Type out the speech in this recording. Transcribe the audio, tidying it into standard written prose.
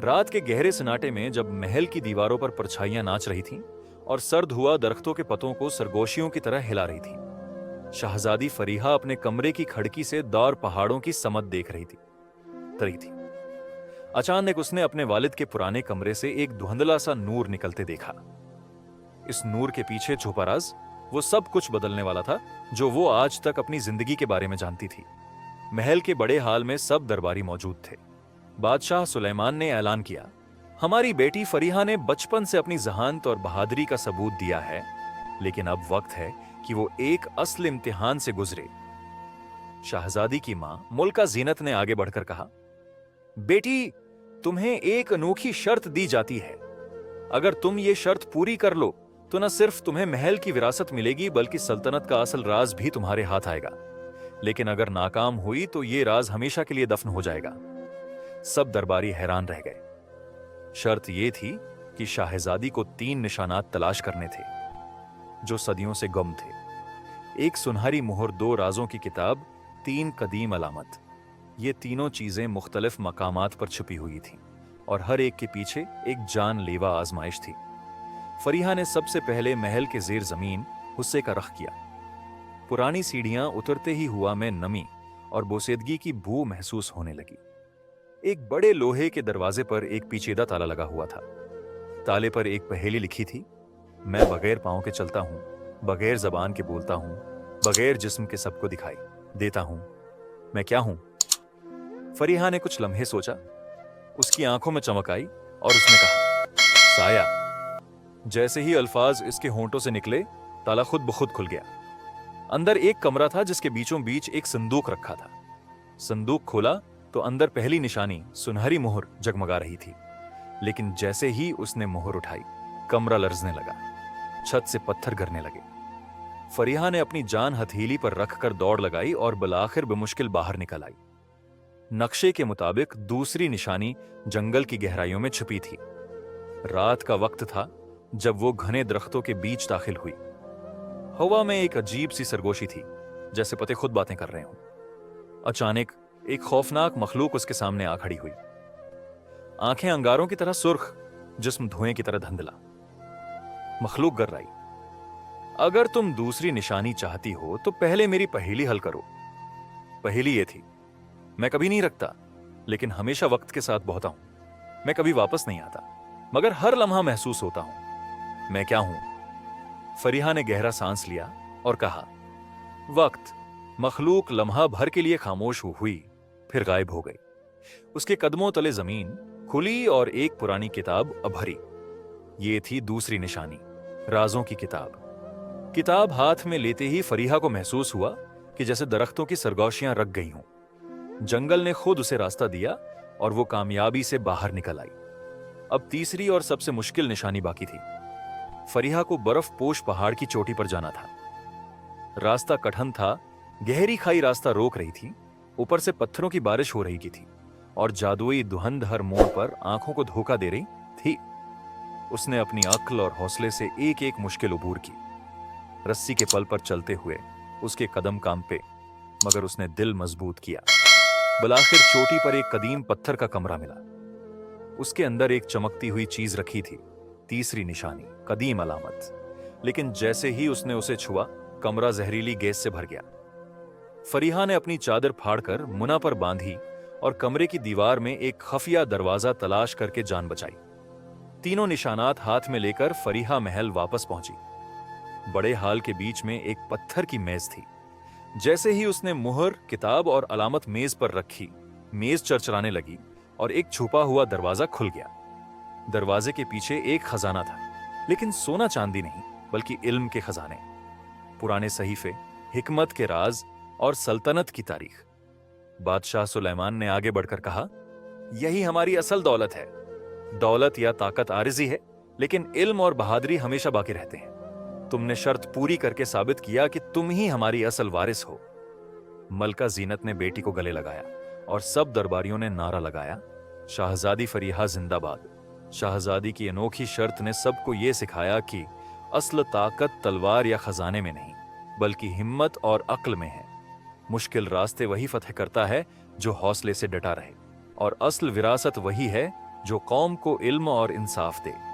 रात के गहरे सन्नाटे में जब महल की दीवारों पर परछाइयां नाच रही थीं और सर्द हुआ दरख्तों के पत्तों को सरगोशियों की तरह हिला रही थी, शहजादी फरीहा अपने कमरे की खिड़की से दौर पहाड़ों की समत देख रही थी। अचानक उसने अपने वालिद के पुराने कमरे से एक धुंधला सा नूर निकलते देखा। इस नूर के पीछे छुपा राज वो सब कुछ बदलने वाला था जो वो आज तक अपनी जिंदगी के बारे में जानती थी। महल के बड़े हाल में सब दरबारी मौजूद थे। बादशाह सुलेमान ने ऐलान किया, हमारी बेटी फरीहा ने बचपन से अपनी जहानत और बहादुरी का सबूत दिया है, लेकिन अब वक्त है कि वो एक असल इम्तिहान से गुजरे। शहजादी की मां मुल्का जीनत ने आगे बढ़कर कहा, बेटी, तुम्हें एक अनोखी शर्त दी जाती है। अगर तुम ये शर्त पूरी कर लो तो न सिर्फ तुम्हें महल की विरासत मिलेगी बल्कि सल्तनत का असल राज भी तुम्हारे हाथ आएगा। लेकिन अगर नाकाम हुई तो ये राज हमेशा के लिए दफन हो जाएगा। सब दरबारी हैरान रह गए। शर्त यह थी कि शाहजादी को 3 निशानात तलाश करने थे जो सदियों से गुम थे। एक सुनहरी मुहर, 2 राजों की किताब, 3 कदीम अलामत। ये तीनों चीजें मुख्तलिफ मकामात पर छुपी हुई थीं और हर एक के पीछे एक जानलेवा आजमाइश थी। फरीहा ने सबसे पहले महल के जेर जमीन हुस्से का रख किया। पुरानी सीढ़ियां उतरते ही हुआ में नमी और बोसेदगी की बू महसूस होने लगी। एक बड़े लोहे के दरवाजे पर एक पेचीदा ताला लगा हुआ था। ताले पर एक पहेली लिखी थी, मैं बगैर पांव के चलता हूं, बगैर जबान के बोलता हूं, बगैर जिस्म के सबको दिखाई देता हूं, मैं क्या हूं? फरीहा ने कुछ लम्हे सोचा, उसकी आंखों में चमक आई और उसने कहा, साया। जैसे ही अल्फाज इसके होंठों से निकले, ताला खुद ब खुद खुल गया। अंदर एक कमरा था जिसके बीचों बीच एक संदूक रखा था। संदूक खोला तो अंदर पहली निशानी, सुनहरी मोहर, जगमगा रही थी। लेकिन जैसे ही उसने मोहर उठाई, कमरा लर्जने लगा, छत से पत्थर गिरने लगे। फरीहा ने अपनी जान हथेली पर रखकर दौड़ लगाई और बिलाखिर बेमुश्किल बाहर निकल आई। नक्शे के मुताबिक दूसरी निशानी जंगल की गहराइयों में छुपी थी। रात का वक्त था जब वो घने दरख्तों के बीच दाखिल हुई। हवा में एक अजीब सी सरगोशी थी, जैसे पते खुद बातें कर रहे हों। अचानक एक खौफनाक मखलूक उसके सामने आ खड़ी हुई। आंखें अंगारों की तरह सुर्ख, जिस्म धुएं की तरह धंधला। मखलूक गर्राई, अगर तुम दूसरी निशानी चाहती हो तो पहले मेरी पहेली हल करो। पहेली ये थी, मैं कभी नहीं रखता, लेकिन हमेशा वक्त के साथ बहता हूं। मैं कभी वापस नहीं आता, मगर हर लम्हा महसूस होता हूं। मैं क्या हूं? फरीहा ने गहरा सांस लिया और कहा, वक्त। मखलूक लम्हा भर के लिए खामोश हुई, फिर गायब हो गई। उसके कदमों तले जमीन खुली और एक पुरानी किताब अभरी। ये थी दूसरी निशानी, राजों की किताब। किताब हाथ में लेते ही फरीहा को महसूस हुआ कि जैसे दरख्तों की सरगोशियां रख गई हों। जंगल ने खुद उसे रास्ता दिया और वो कामयाबी से बाहर निकल आई। अब तीसरी और सबसे मुश्किल निशानी बाकी थी। फरीहा को बर्फ पोश पहाड़ की चोटी पर जाना था। रास्ता कठिन था, गहरी खाई रास्ता रोक रही थी, ऊपर से पत्थरों की बारिश हो रही की थी और जादुई धुंध हर मोड़ पर आंखों को धोखा दे रही थी। उसने अपनी अक्ल और हौसले से एक एक मुश्किल उबूर की। रस्सी के पल पर चलते हुए उसके कदम कांपे, मगर उसने दिल मजबूत किया। बिलाखिर चोटी पर एक कदीम पत्थर का कमरा मिला। उसके अंदर एक चमकती हुई चीज रखी थी, तीसरी निशानी, कदीम अलामत। लेकिन जैसे ही उसने उसे छुआ, कमरा जहरीली गैस से भर गया। फरीहा ने अपनी चादर फाड़कर मुना पर बांधी और कमरे की दीवार में एक खफिया दरवाजा तलाश करके जान बचाई। तीनों निशानात हाथ में लेकर फरीहा महल वापस पहुंची। बड़े हाल के बीच में एक पत्थर की मेज थी। जैसे ही उसने मुहर, किताब और अलामत मेज पर रखी, मेज चरचराने लगी और एक छुपा हुआ दरवाजा खुल गया। दरवाजे के पीछे एक खजाना था, लेकिन सोना चांदी नहीं, बल्कि इल्म के खजाने, पुराने सहीफे, हिकमत के राज और सल्तनत की तारीख। बादशाह सुलेमान ने आगे बढ़कर कहा, यही हमारी असल दौलत है। दौलत या ताकत आरिजी है, लेकिन इल्म और बहादुरी हमेशा बाकी रहते हैं। तुमने शर्त पूरी करके साबित किया कि तुम ही हमारी असल वारिस हो। मलका जीनत ने बेटी को गले लगाया और सब दरबारियों ने नारा लगाया, शाहजादी फरीहा जिंदाबाद। शाहजादी की अनोखी शर्त ने सबको यह सिखाया कि असल ताकत तलवार या खजाने में नहीं, बल्कि हिम्मत और अक्ल में है। मुश्किल रास्ते वही फतह करता है जो हौसले से डटा रहे, और असल विरासत वही है جو قوم کو علم اور انصاف دے۔